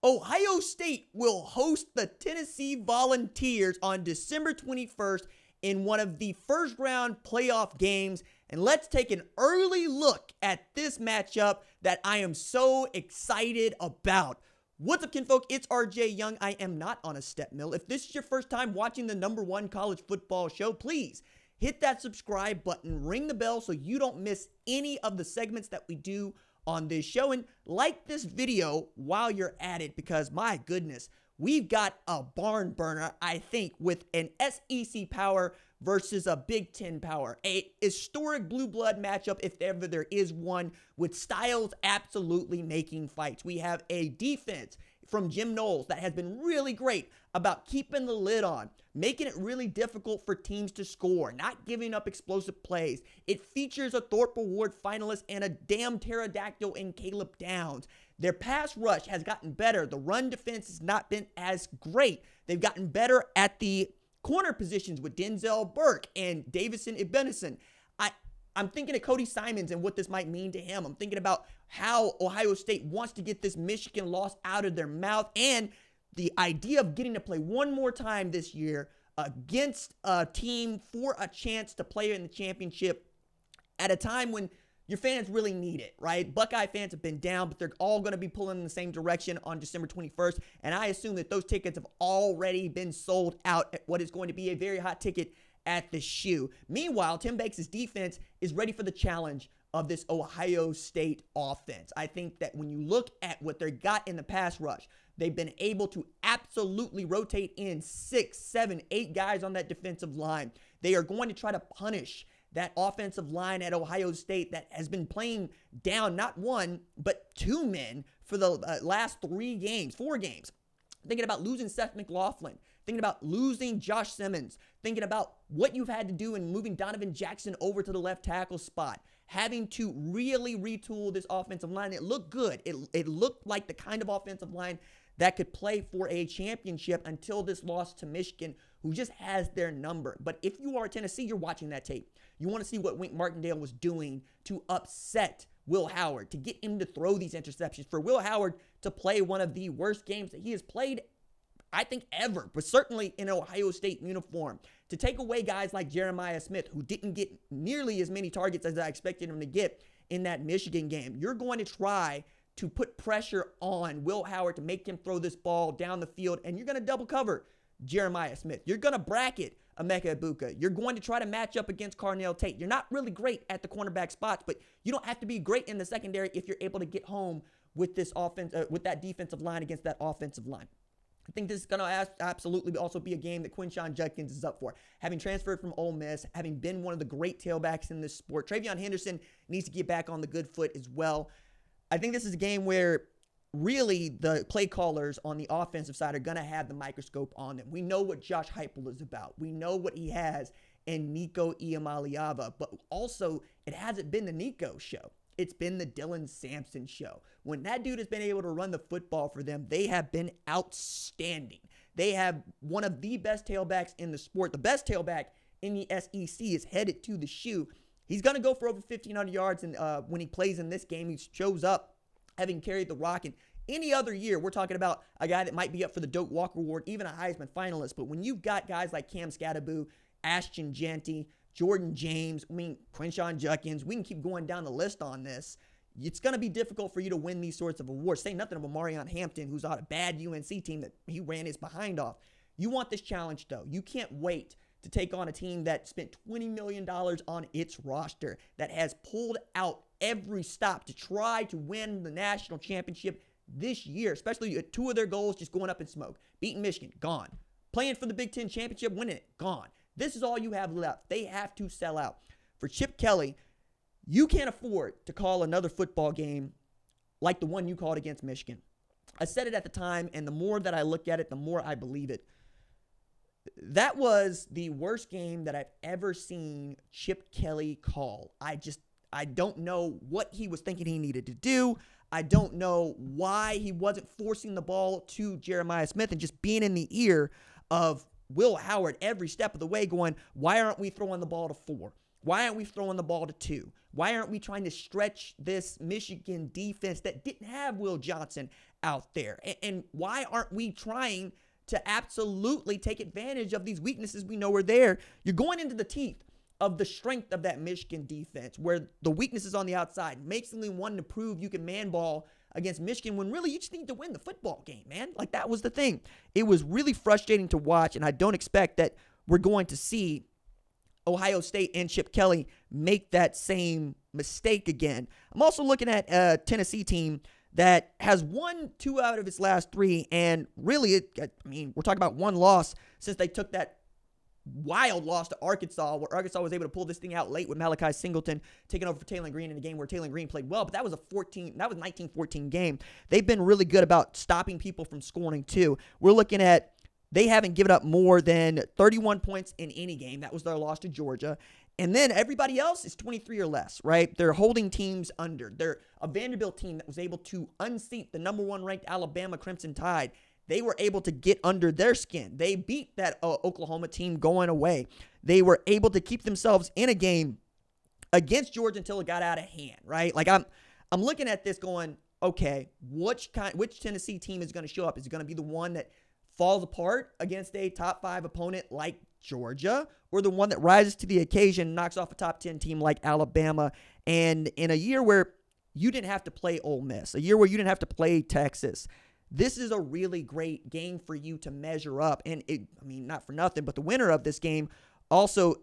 Ohio State will host the Tennessee Volunteers on December 21st in one of the first round playoff games. And let's take an early look at this matchup that I am so excited about. What's up, kinfolk? It's RJ Young. I am not on a step mill. If this is your first time watching the #1 college football show, please hit that subscribe button, ring the bell so you don't miss any of the segments that we do on this show, and like this video while you're at it, because my goodness, we've got a barn burner, I think, with an SEC power versus a Big Ten power. A historic blue blood matchup, if ever there is one, with styles absolutely making fights. We have a defense from Jim Knowles that has been really great about keeping the lid on, making it really difficult for teams to score, not giving up explosive plays. It features a Thorpe Award finalist and a damn pterodactyl in Caleb Downs. Their pass rush has gotten better. The run defense has not been as great. They've gotten better at the corner positions with Denzel Burke and Davison Ibenison. I'm thinking of Cody Simons and what this might mean to him. I'm thinking about how Ohio State wants to get this Michigan loss out of their mouth, and the idea of getting to play one more time this year against a team for a chance to play in the championship at a time when your fans really need it, right? Buckeye fans have been down, but they're all going to be pulling in the same direction on December 21st, and I assume that those tickets have already been sold out at what is going to be a very hot ticket at the shoe. Meanwhile, Tim Banks' defense is ready for the challenge of this Ohio State offense. I think that when you look at what they got in the pass rush, they've been able to absolutely rotate in 6, 7, 8 guys on that defensive line. They are going to try to punish that offensive line at Ohio State that has been playing down not one, but 2 men for the last 4 games. Thinking about losing Seth McLaughlin, thinking about losing Josh Simmons, thinking about what you've had to do in moving Donovan Jackson over to the left tackle spot, having to really retool this offensive line. It looked good. It looked like the kind of offensive line that could play for a championship until this loss to Michigan, who just has their number. But if you are Tennessee, you're watching that tape. You want to see what Wink Martindale was doing to upset Will Howard, to get him to throw these interceptions, for Will Howard to play one of the worst games that he has played, I think, ever, but certainly in Ohio State uniform, to take away guys like Jeremiah Smith, who didn't get nearly as many targets as I expected him to get in that Michigan game. You're going to try to put pressure on Will Howard to make him throw this ball down the field, and you're going to double cover Jeremiah Smith. You're going to bracket Emeka Egbuka. You're going to try to match up against Carnell Tate. You're not really great at the cornerback spots, but you don't have to be great in the secondary if you're able to get home with this offense, with that defensive line against that offensive line. I think this is going to absolutely also be a game that Quinshon Judkins is up for. Having transferred from Ole Miss, having been one of the great tailbacks in this sport, Travion Henderson needs to get back on the good foot as well. I think this is a game where really the play callers on the offensive side are going to have the microscope on them. We know what Josh Heupel is about. We know what he has in Nico Iamaleava, but also it hasn't been the Nico show. It's been the Dylan Sampson show. When that dude has been able to run the football for them, they have been outstanding. They have one of the best tailbacks in the sport. The best tailback in the SEC is headed to the shoe. He's going to go for over 1,500 yards and when he plays in this game. He shows up having carried the rock. And any other year, we're talking about a guy that might be up for the Doak Walker Award, even a Heisman finalist. But when you've got guys like Cam Scatteraboo, Ashton Jeanty, Jordan James, Quinshon Judkins, we can keep going down the list on this. It's going to be difficult for you to win these sorts of awards. Say nothing of Omarion Hampton, who's on a bad UNC team that he ran his behind off. You want this challenge, though. You can't wait to take on a team that spent $20 million on its roster, that has pulled out every stop to try to win the national championship this year, especially 2 of their goals just going up in smoke. Beating Michigan, gone. Playing for the Big Ten championship, winning it, gone. This is all you have left. They have to sell out. For Chip Kelly, you can't afford to call another football game like the one you called against Michigan. I said it at the time, and the more that I look at it, the more I believe it. That was the worst game that I've ever seen Chip Kelly call. I don't know what he was thinking he needed to do. I don't know why he wasn't forcing the ball to Jeremiah Smith and just being in the ear of Will Howard every step of the way going, why aren't we throwing the ball to 4? Why aren't we throwing the ball to 2? Why aren't we trying to stretch this Michigan defense that didn't have Will Johnson out there? And why aren't we trying to absolutely take advantage of these weaknesses we know are there? You're going into the teeth of the strength of that Michigan defense, where the weaknesses on the outside makes them wanting to prove you can man ball against Michigan when really you just need to win the football game, man. Like, that was the thing. It was really frustrating to watch, and I don't expect that we're going to see Ohio State and Chip Kelly make that same mistake again. I'm also looking at a Tennessee team that has won 2 out of its last 3, and really, we're talking about 1 loss since they took that wild loss to Arkansas, where Arkansas was able to pull this thing out late with Malachi Singleton taking over for Taylor Green in a game where Taylor Green played well, but that was a 19-14 game. They've been really good about stopping people from scoring too. We're looking at, they haven't given up more than 31 points in any game. That was their loss to Georgia. And then everybody else is 23 or less, right? They're holding teams under. They're a Vanderbilt team that was able to unseat the number 1 ranked Alabama Crimson Tide. They were able to get under their skin. They beat that Oklahoma team going away. They were able to keep themselves in a game against Georgia until it got out of hand, right? Like, I'm looking at this going, okay, which Tennessee team is going to show up? Is it going to be the one that falls apart against a top 5 opponent like Georgia, or the one that rises to the occasion and knocks off a top 10 team like Alabama? And in a year where you didn't have to play Ole Miss, a year where you didn't have to play Texas, this is a really great game for you to measure up. And not for nothing, but the winner of this game also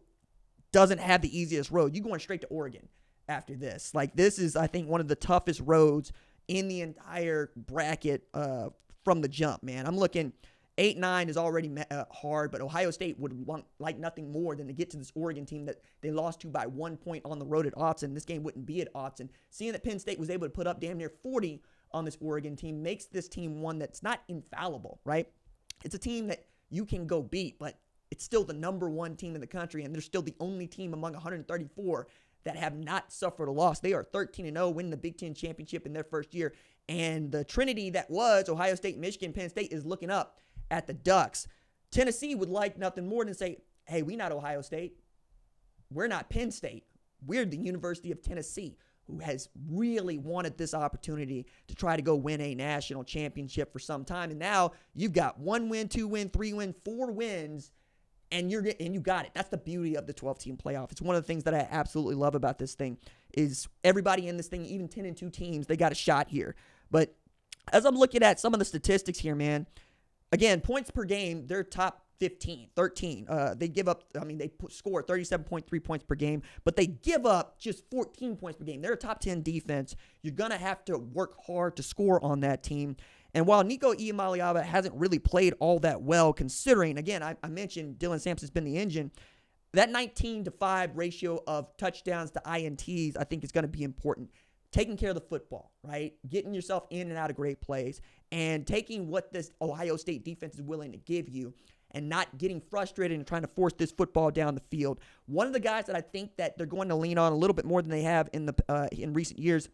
doesn't have the easiest road. You're going straight to Oregon after this. Like, this is, I think, one of the toughest roads in the entire bracket from the jump, man. I'm looking, 8-9 is already hard, but Ohio State would want like nothing more than to get to this Oregon team that they lost to by 1 point on the road at Autzen. This game wouldn't be at Autzen. Seeing that Penn State was able to put up damn near 40 on this Oregon team makes this team one that's not infallible, right? It's a team that you can go beat, but it's still the number 1 team in the country, and they're still the only team among 134 that have not suffered a loss. They are 13-0, winning the Big Ten championship in their first year, and the trinity that was Ohio State, Michigan, Penn State is looking up at the Ducks. Tennessee would like nothing more than say, hey, we not Ohio State. We're not Penn State. We're the University of Tennessee, who has really wanted this opportunity to try to go win a national championship for some time. And now you've got 1 win, 2 win, 3 win, 4 wins, and you got it. That's the beauty of the 12-team playoff. It's one of the things that I absolutely love about this thing is everybody in this thing, even 10-2 teams, they got a shot here. But as I'm looking at some of the statistics here, man, again, points per game, they're top 15, 13. They give up, they score 37.3 points per game, but they give up just 14 points per game. They're a top 10 defense. You're going to have to work hard to score on that team. And while Nico Iamaleava hasn't really played all that well, considering, again, I mentioned Dylan Sampson's been the engine, that 19-5 ratio of touchdowns to INTs, I think is going to be important. Taking care of the football, right? Getting yourself in and out of great plays and taking what this Ohio State defense is willing to give you and not getting frustrated and trying to force this football down the field. One of the guys that I think that they're going to lean on a little bit more than they have in recent years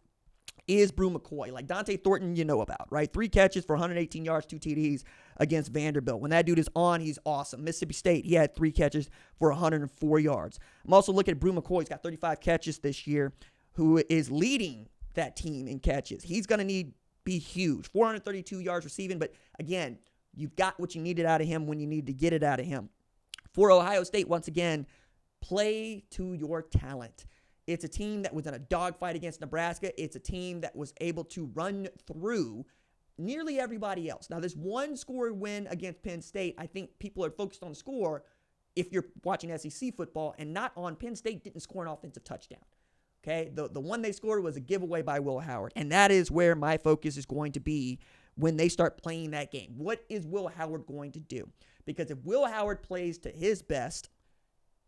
is Brew McCoy. Like Dante Thornton, you know about, right? 3 catches for 118 yards, 2 TDs against Vanderbilt. When that dude is on, he's awesome. Mississippi State, he had 3 catches for 104 yards. I'm also looking at Brew McCoy. He's got 35 catches this year, who is leading that team in catches. He's going to be huge. 432 yards receiving, but again, you've got what you needed out of him when you need to get it out of him. For Ohio State, once again, play to your talent. It's a team that was in a dogfight against Nebraska. It's a team that was able to run through nearly everybody else. Now, this one score win against Penn State, I think people are focused on the score if you're watching SEC football and not on Penn State didn't score an offensive touchdown. Okay, the one they scored was a giveaway by Will Howard, and that is where my focus is going to be when they start playing that game. What is Will Howard going to do? Because if Will Howard plays to his best,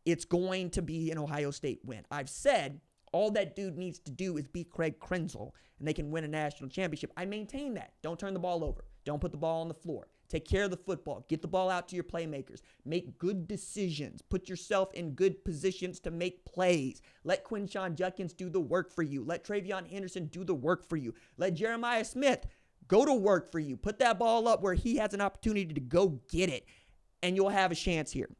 it's going to be an Ohio State win. I've said all that dude needs to do is beat Craig Krenzel, and they can win a national championship. I maintain that. Don't turn the ball over. Don't put the ball on the floor. Take care of the football. Get the ball out to your playmakers. Make good decisions. Put yourself in good positions to make plays. Let Quinshon Judkins do the work for you. Let Travion Henderson do the work for you. Let Jeremiah Smith go to work for you. Put that ball up where he has an opportunity to go get it, and you'll have a chance here.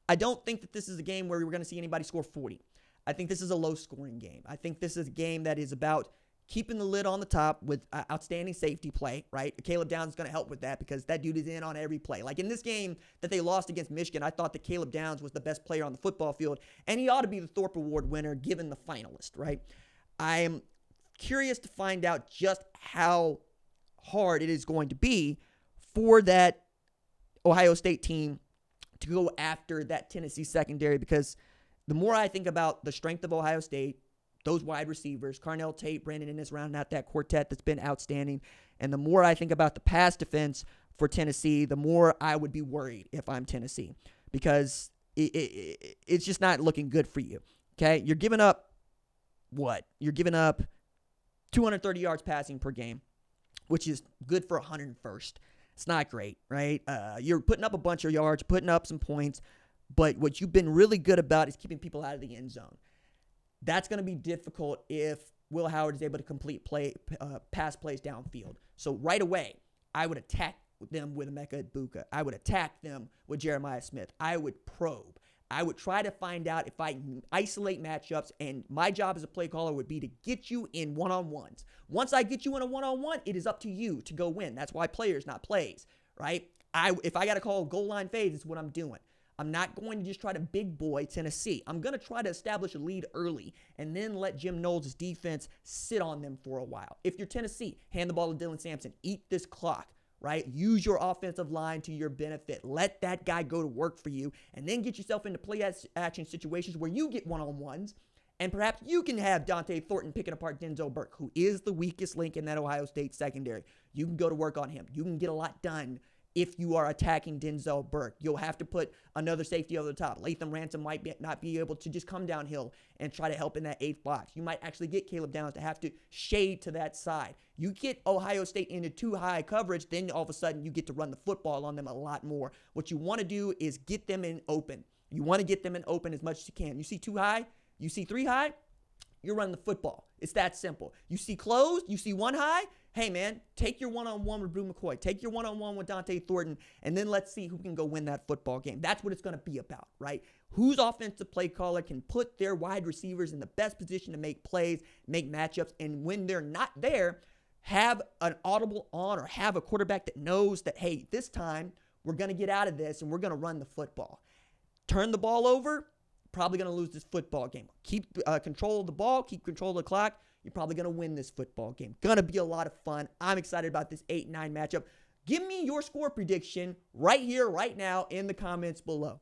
I don't think that this is a game where we're going to see anybody score 40. I think this is a low-scoring game. I think this is a game that is about keeping the lid on the top with outstanding safety play, right? Caleb Downs is going to help with that because that dude is in on every play. Like in this game that they lost against Michigan, I thought that Caleb Downs was the best player on the football field, and he ought to be the Thorpe Award winner given the finalist, right? I am curious to find out just how hard it is going to be for that Ohio State team to go after that Tennessee secondary, because the more I think about the strength of Ohio State, those wide receivers, Carnell Tate, Brandon Inniss, rounding out that quartet that's been outstanding, and the more I think about the pass defense for Tennessee, the more I would be worried if I'm Tennessee, because it's just not looking good for you, okay? You're giving up what? You're giving up 230 yards passing per game, which is good for 101st. It's not great, right? You're putting up a bunch of yards, putting up some points, but what you've been really good about is keeping people out of the end zone. That's going to be difficult if Will Howard is able to complete pass plays downfield. So right away, I would attack them with Emeka Egbuka. I would attack them with Jeremiah Smith. I would probe. I would try to find out if I can isolate matchups, and my job as a play caller would be to get you in one-on-ones. Once I get you in a one-on-one, it is up to you to go win. That's why players, not plays, right? If I got to call goal line fades, it's what I'm doing. I'm not going to just try to big boy Tennessee. I'm going to try to establish a lead early and then let Jim Knowles' defense sit on them for a while. If you're Tennessee, hand the ball to Dylan Sampson. Eat this clock, right? Use your offensive line to your benefit. Let that guy go to work for you, and then get yourself into play action situations where you get one-on-ones, and perhaps you can have Dante Thornton picking apart Denzel Burke, who is the weakest link in that Ohio State secondary. You can go to work on him. You can get a lot done. If you are attacking Denzel Burke, you'll have to put another safety over the top. Latham Ransom might not be able to just come downhill and try to help in that eighth box. You might actually get Caleb Downs to have to shade to that side. You get Ohio State into too high coverage, then all of a sudden you get to run the football on them a lot more. What you want to do is get them in open. You want to get them in open as much as you can. You see too high, you see three high, you're running the football. It's that simple. You see closed, you see one high, hey, man, take your one-on-one with Brew McCoy. Take your one-on-one with Dante Thornton, and then let's see who can go win that football game. That's what it's going to be about, right? Whose offensive play caller can put their wide receivers in the best position to make plays, make matchups, and when they're not there, have an audible on or have a quarterback that knows that, hey, this time we're going to get out of this and we're going to run the football. Turn the ball over, probably going to lose this football game. Keep control of the ball, keep control of the clock. You're probably going to win this football game. Going to be a lot of fun. I'm excited about this 8-9 matchup. Give me your score prediction right here, right now in the comments below.